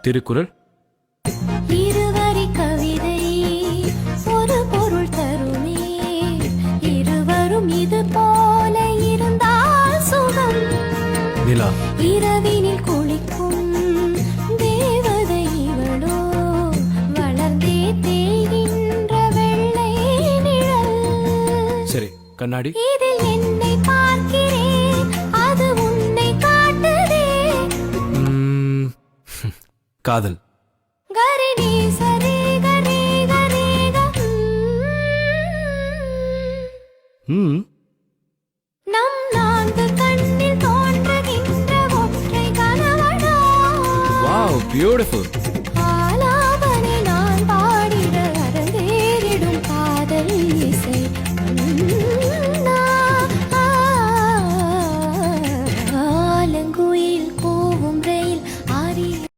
திருக்குறள். இருவரி கவிதை ஒரு பொருள் தருமே, இருவரும் இது போல இருந்தால் சுகம். நிலா. இரவினில் குளிக்கும் தேவதை இவளோ, வளர்ந்தே தேய்கின்ற வெள்ளை நிழல். சரி, கண்ணாடி. இதில் என்னை பார்க்கிறேன், அது உன்னை காட்டுதே. காதல். கரினி சரி கரி கரி நம் நான்கு கண்ணில் தோன்றுகின்ற ஒற்றை கணவனா. Wow, beautiful.